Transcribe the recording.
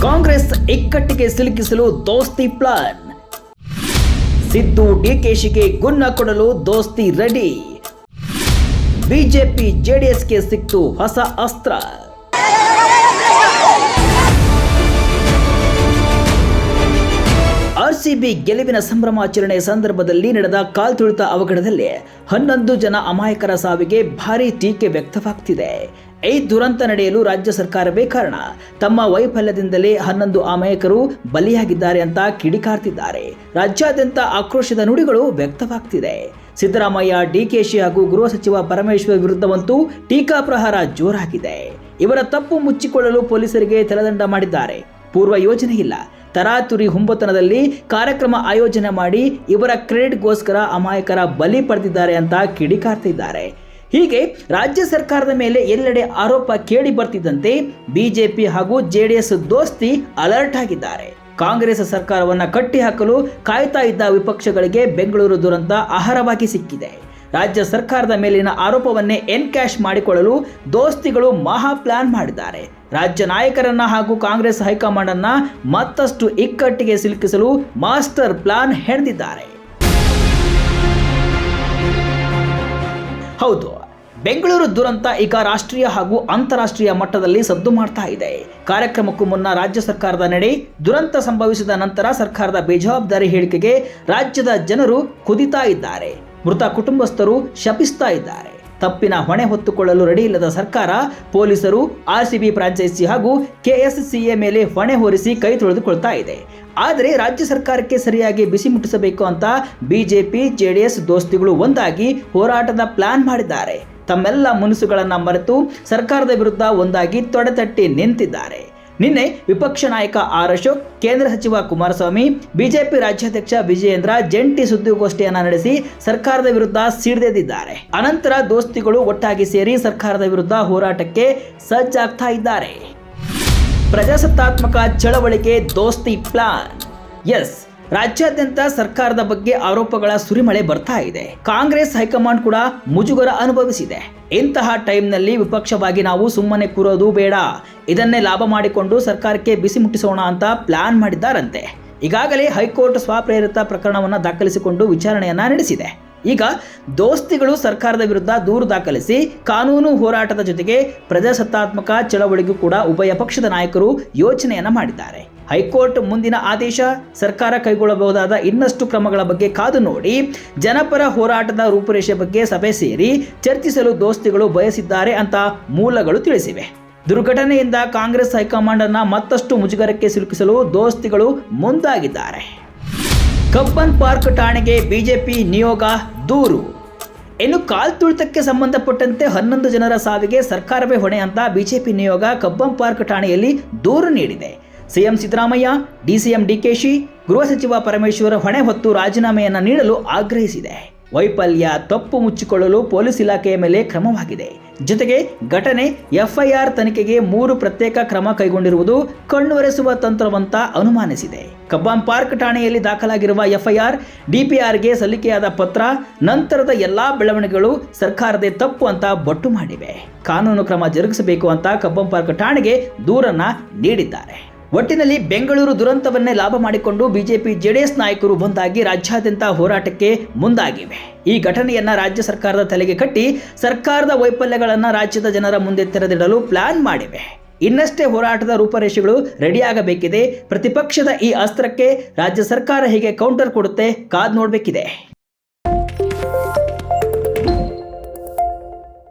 ಕಾಂಗ್ರೆಸ್ ಇಕ್ಕಟ್ಟಿಗೆ ಸಿಲುಕಿಸಲು ದೋಸ್ತಿ ಪ್ಲಾನ್. ಸಿದ್ದು ಡಿಕೆಶಿಗೆ ಗುನ್ನ ಕೊಡಲು ದೋಸ್ತಿ ರೆಡಿ. ಬಿಜೆಪಿ ಜೆಡಿಎಸ್ಗೆ ಸಿಕ್ತು ಹೊಸ ಅಸ್ತ್ರ. ಆರ್ಸಿಬಿ ಗೆಲುವಿನ ಸಂಭ್ರಮಾಚರಣೆ ಸಂದರ್ಭದಲ್ಲಿ ನಡೆದ ಕಾಲ್ತುಳಿತ ಅವಘಡದಲ್ಲಿ 11 ಜನ ಅಮಾಯಕರ ಸಾವಿಗೆ ಭಾರೀ ಟೀಕೆ ವ್ಯಕ್ತವಾಗ್ತಿದೆ. ಈ ದುರಂತ ನಡೆಯಲು ರಾಜ್ಯ ಸರ್ಕಾರವೇ ಕಾರಣ. ತಮ್ಮ ವೈಫಲ್ಯದಿಂದಲೇ 11 ಅಮಾಯಕರು ಬಲಿಯಾಗಿದ್ದಾರೆ ಅಂತ ಕಿಡಿಕಾರ್ತಿದ್ದಾರೆ. ರಾಜ್ಯಾದ್ಯಂತ ಆಕ್ರೋಶದ ನುಡಿಗಳು ವ್ಯಕ್ತವಾಗ್ತಿದೆ. ಸಿದ್ದರಾಮಯ್ಯ, ಡಿಕೆಶಿ ಹಾಗೂ ಗೃಹ ಸಚಿವ ಪರಮೇಶ್ವರ್ ವಿರುದ್ಧವಂತೂ ಟೀಕಾ ಪ್ರಹಾರ ಜೋರಾಗಿದೆ. ಇವರ ತಪ್ಪು ಮುಚ್ಚಿಕೊಳ್ಳಲು ಪೊಲೀಸರಿಗೆ ತಲೆದಂಡ ಮಾಡಿದ್ದಾರೆ. ಪೂರ್ವ ಯೋಜನೆ ಇಲ್ಲ, ತರಾತುರಿ ಹುಂಬತನದಲ್ಲಿ ಕಾರ್ಯಕ್ರಮ ಆಯೋಜನೆ ಮಾಡಿ ಇವರ ಕ್ರೆಡಿಟ್ಗೋಸ್ಕರ ಅಮಾಯಕರ ಬಲಿ ಪಡೆದಿದ್ದಾರೆ ಅಂತ ಕಿಡಿಕಾರ್ತಿದ್ದಾರೆ. ಹೀಗೆ ರಾಜ್ಯ ಸರ್ಕಾರದ ಮೇಲೆ ಎಲ್ಲೆಡೆ ಆರೋಪ ಕೇಳಿ ಬರ್ತಿದ್ದಂತೆ ಬಿಜೆಪಿ ಹಾಗೂ ಜೆಡಿಎಸ್ ದೋಸ್ತಿ ಅಲರ್ಟ್ ಆಗಿದ್ದಾರೆ. ಕಾಂಗ್ರೆಸ್ ಸರ್ಕಾರವನ್ನ ಕಟ್ಟಿಹಾಕಲು ಕಾಯ್ತಾ ಇದ್ದ ವಿಪಕ್ಷಗಳಿಗೆ ಬೆಂಗಳೂರು ದುರಂತ ಆಹಾರವಾಗಿ ಸಿಕ್ಕಿದೆ. ರಾಜ್ಯ ಸರ್ಕಾರದ ಮೇಲಿನ ಆರೋಪವನ್ನೇ ಎನ್ಕ್ಯಾಶ್ ಮಾಡಿಕೊಳ್ಳಲು ದೋಸ್ತಿಗಳು ಮಹಾ ಪ್ಲಾನ್ ಮಾಡಿದ್ದಾರೆ. ರಾಜ್ಯ ನಾಯಕರನ್ನ ಹಾಗೂ ಕಾಂಗ್ರೆಸ್ ಹೈಕಮಾಂಡ್ ಅನ್ನ ಮತ್ತಷ್ಟು ಇಕ್ಕಟ್ಟಿಗೆ ಸಿಲುಕಿಸಲು ಮಾಸ್ಟರ್ ಪ್ಲಾನ್ ಹೆಣೆದಿದ್ದಾರೆ. ಹೌದು, ಬೆಂಗಳೂರು ದುರಂತ ಈಗ ರಾಷ್ಟ್ರೀಯ ಹಾಗೂ ಅಂತಾರಾಷ್ಟ್ರೀಯ ಮಟ್ಟದಲ್ಲಿ ಸದ್ದು ಮಾಡ್ತಾ ಇದೆ. ಕಾರ್ಯಕ್ರಮಕ್ಕೂ ಮುನ್ನ ರಾಜ್ಯ ಸರ್ಕಾರದ ನಡೆ, ದುರಂತ ಸಂಭವಿಸಿದ ನಂತರ ಸರ್ಕಾರದ ಬೇಜವಾಬ್ದಾರಿ ಹೇಳಿಕೆಗೆ ರಾಜ್ಯದ ಜನರು ಕುದಿತಾ ಇದ್ದಾರೆ. ಮೃತ ಕುಟುಂಬಸ್ಥರು ಶಪಿಸ್ತಾ ಇದ್ದಾರೆ. ತಪ್ಪಿನ ಹೊಣೆ ಹೊತ್ತುಕೊಳ್ಳಲು ರೆಡಿ ಇಲ್ಲದ ಸರ್ಕಾರ, ಪೊಲೀಸರು, ಆರ್ಸಿಬಿ ಫ್ರಾಂಚೈಸಿ ಹಾಗೂ ಕೆಎಸ್ಸಿಎ ಮೇಲೆ ಹೊಣೆ ಹೊರಿಸಿ ಕೈ ತೊಳೆದುಕೊಳ್ತಾ ಇದೆ. ಆದರೆ ರಾಜ್ಯ ಸರ್ಕಾರಕ್ಕೆ ಸರಿಯಾಗಿ ಬಿಸಿ ಮುಟ್ಟಿಸಬೇಕು ಅಂತ ಬಿಜೆಪಿ ಜೆಡಿಎಸ್ ದೋಸ್ತಿಗಳು ಒಂದಾಗಿ ಹೋರಾಟದ ಪ್ಲಾನ್ ಮಾಡಿದ್ದಾರೆ. ತಮ್ಮೆಲ್ಲ ಮುನಿಸುಗಳನ್ನು ಮರೆತು ಸರ್ಕಾರದ ವಿರುದ್ಧ ಒಂದಾಗಿ ತೊಡೆತಟ್ಟಿ ನಿಂತಿದ್ದಾರೆ. ನಿನ್ನೆ ವಿಪಕ್ಷ ನಾಯಕ ಆರ್ ಅಶೋಕ್, ಕೇಂದ್ರ ಸಚಿವ ಕುಮಾರಸ್ವಾಮಿ, ಬಿಜೆಪಿ ರಾಜ್ಯಾಧ್ಯಕ್ಷ ವಿಜಯೇಂದ್ರ ಜಂಟಿ ಸುದ್ದಿಗೋಷ್ಠಿಯನ್ನ ನಡೆಸಿ ಸರ್ಕಾರದ ವಿರುದ್ಧ ಸಿಡಿದೆದ್ದಿದ್ದಾರೆ. ಅನಂತರ ದೋಸ್ತಿಗಳು ಒಟ್ಟಾಗಿ ಸೇರಿ ಸರ್ಕಾರದ ವಿರುದ್ಧ ಹೋರಾಟಕ್ಕೆ ಸಜ್ಜಾಗ್ತಾ ಇದ್ದಾರೆ. ಪ್ರಜಾಸತ್ತಾತ್ಮಕ ಚಳವಳಿಗೆ ದೋಸ್ತಿ ಪ್ಲಾನ್. ಎಸ್, ರಾಜ್ಯಾದ್ಯಂತ ಸರ್ಕಾರದ ಬಗ್ಗೆ ಆರೋಪಗಳ ಸುರಿಮಳೆ ಬರ್ತಾ ಇದೆ. ಕಾಂಗ್ರೆಸ್ ಹೈಕಮಾಂಡ್ ಕೂಡ ಮುಜುಗರ ಅನುಭವಿಸಿದೆ. ಇಂತಹ ಟೈಮ್ನಲ್ಲಿ ವಿಪಕ್ಷವಾಗಿ ನಾವು ಸುಮ್ಮನೆ ಕೂರೋದು ಬೇಡ, ಇದನ್ನೇ ಲಾಭ ಮಾಡಿಕೊಂಡು ಸರ್ಕಾರಕ್ಕೆ ಬಿಸಿ ಮುಟ್ಟಿಸೋಣ ಅಂತ ಪ್ಲಾನ್ ಮಾಡಿದ್ದಾರಂತೆ. ಈಗಾಗಲೇ ಹೈಕೋರ್ಟ್ ಸ್ವಪ್ರೇರಿತ ಪ್ರಕರಣವನ್ನು ದಾಖಲಿಸಿಕೊಂಡು ವಿಚಾರಣೆಯನ್ನ ನಡೆಸಿದೆ. ಈಗ ದೋಸ್ತಿಗಳು ಸರ್ಕಾರದ ವಿರುದ್ಧ ದೂರು ದಾಖಲಿಸಿ ಕಾನೂನು ಹೋರಾಟದ ಜೊತೆಗೆ ಪ್ರಜಾಸತ್ತಾತ್ಮಕ ಚಳವಳಿಗೂ ಕೂಡ ಉಭಯ ಪಕ್ಷದ ನಾಯಕರು ಯೋಚನೆಯನ್ನ ಮಾಡಿದ್ದಾರೆ. ಹೈಕೋರ್ಟ್ ಮುಂದಿನ ಆದೇಶ, ಸರ್ಕಾರ ಕೈಗೊಳ್ಳಬಹುದಾದ ಇನ್ನಷ್ಟು ಕ್ರಮಗಳ ಬಗ್ಗೆ ಕಾದು ನೋಡಿ ಜನಪರ ಹೋರಾಟದ ರೂಪುರೇಷೆ ಬಗ್ಗೆ ಸಭೆ ಸೇರಿ ಚರ್ಚಿಸಲು ದೋಸ್ತಿಗಳು ಬಯಸಿದ್ದಾರೆ ಅಂತ ಮೂಲಗಳು ತಿಳಿಸಿವೆ. ದುರ್ಘಟನೆಯಿಂದ ಕಾಂಗ್ರೆಸ್ ಹೈಕಮಾಂಡ್ ಅನ್ನ ಮತ್ತಷ್ಟು ಮುಜುಗರಕ್ಕೆ ಸಿಲುಕಿಸಲು ದೋಸ್ತಿಗಳು ಮುಂದಾಗಿದ್ದಾರೆ. ಕಬ್ಬನ್ ಪಾರ್ಕ್ ಠಾಣೆಗೆ ಬಿಜೆಪಿ ನಿಯೋಗ ದೂರು. ಇನ್ನು ಕಾಲ್ತುಳಿತಕ್ಕೆ ಸಂಬಂಧಪಟ್ಟಂತೆ 11 ಜನರ ಸಾವಿಗೆ ಸರ್ಕಾರವೇ ಹೊಣೆ ಅಂತ ಬಿಜೆಪಿ ನಿಯೋಗ ಕಬ್ಬನ್ ಪಾರ್ಕ್ ಠಾಣೆಯಲ್ಲಿ ದೂರು ನೀಡಿದೆ. ಸಿಎಂ ಸಿದ್ದರಾಮಯ್ಯ, ಡಿಸಿಎಂ ಡಿಕೆಶಿ, ಗೃಹ ಸಚಿವ ಪರಮೇಶ್ವರ್ ಹೊಣೆ ಹೊತ್ತು ರಾಜೀನಾಮೆಯನ್ನು ನೀಡಲು ಆಗ್ರಹಿಸಿದೆ. ವೈಫಲ್ಯ, ತಪ್ಪು ಮುಚ್ಚಿಕೊಳ್ಳಲು ಪೊಲೀಸ್ ಇಲಾಖೆಯ ಮೇಲೆ ಕ್ರಮವಾಗಿದೆ. ಜೊತೆಗೆ ಘಟನೆ ಎಫ್ಐಆರ್ ತನಿಖೆಗೆ 3 ಪ್ರತ್ಯೇಕ ಕ್ರಮ ಕೈಗೊಂಡಿರುವುದು ಕಣ್ಣೊರೆಸುವ ತಂತ್ರವಂತ ಅನುಮಾನಿಸಿದೆ. ಕಬ್ಬನ್ ಪಾರ್ಕ್ ಠಾಣೆಯಲ್ಲಿ ದಾಖಲಾಗಿರುವ ಎಫ್ಐಆರ್, ಡಿಪಿಆರ್ಗೆ ಸಲ್ಲಿಕೆಯಾದ ಪತ್ರ, ನಂತರದ ಎಲ್ಲಾ ಬೆಳವಣಿಗೆಗಳು ಸರ್ಕಾರದೇ ತಪ್ಪು ಅಂತ ಬೊಟ್ಟು ಮಾಡಿವೆ. ಕಾನೂನು ಕ್ರಮ ಜರುಗಿಸಬೇಕು ಅಂತ ಕಬ್ಬನ್ ಪಾರ್ಕ್ ಠಾಣೆಗೆ ದೂರನ್ನ ನೀಡಿದ್ದಾರೆ. ಒಟ್ಟಿನಲ್ಲಿ ಬೆಂಗಳೂರು ದುರಂತವನ್ನೇ ಲಾಭ ಮಾಡಿಕೊಂಡು ಬಿಜೆಪಿ ಜೆಡಿಎಸ್ ನಾಯಕರು ಒಂದಾಗಿ ರಾಜ್ಯಾದ್ಯಂತ ಹೋರಾಟಕ್ಕೆ ಮುಂದಾಗಿವೆ. ಈ ಘಟನೆಯನ್ನ ರಾಜ್ಯ ಸರ್ಕಾರದ ತಲೆಗೆ ಕಟ್ಟಿ ಸರ್ಕಾರದ ವೈಫಲ್ಯಗಳನ್ನು ರಾಜ್ಯದ ಜನರ ಮುಂದೆ ತೆರೆದಿಡಲು ಪ್ಲಾನ್ ಮಾಡಿವೆ. ಇನ್ನಷ್ಟೇ ಹೋರಾಟದ ರೂಪರೇಷೆಗಳು ರೆಡಿಯಾಗಬೇಕಿದೆ. ಪ್ರತಿಪಕ್ಷದ ಈ ಅಸ್ತ್ರಕ್ಕೆ ರಾಜ್ಯ ಸರ್ಕಾರ ಹೇಗೆ ಕೌಂಟರ್ ಕೊಡುತ್ತೆ ಕಾದ್ ನೋಡಬೇಕಿದೆ.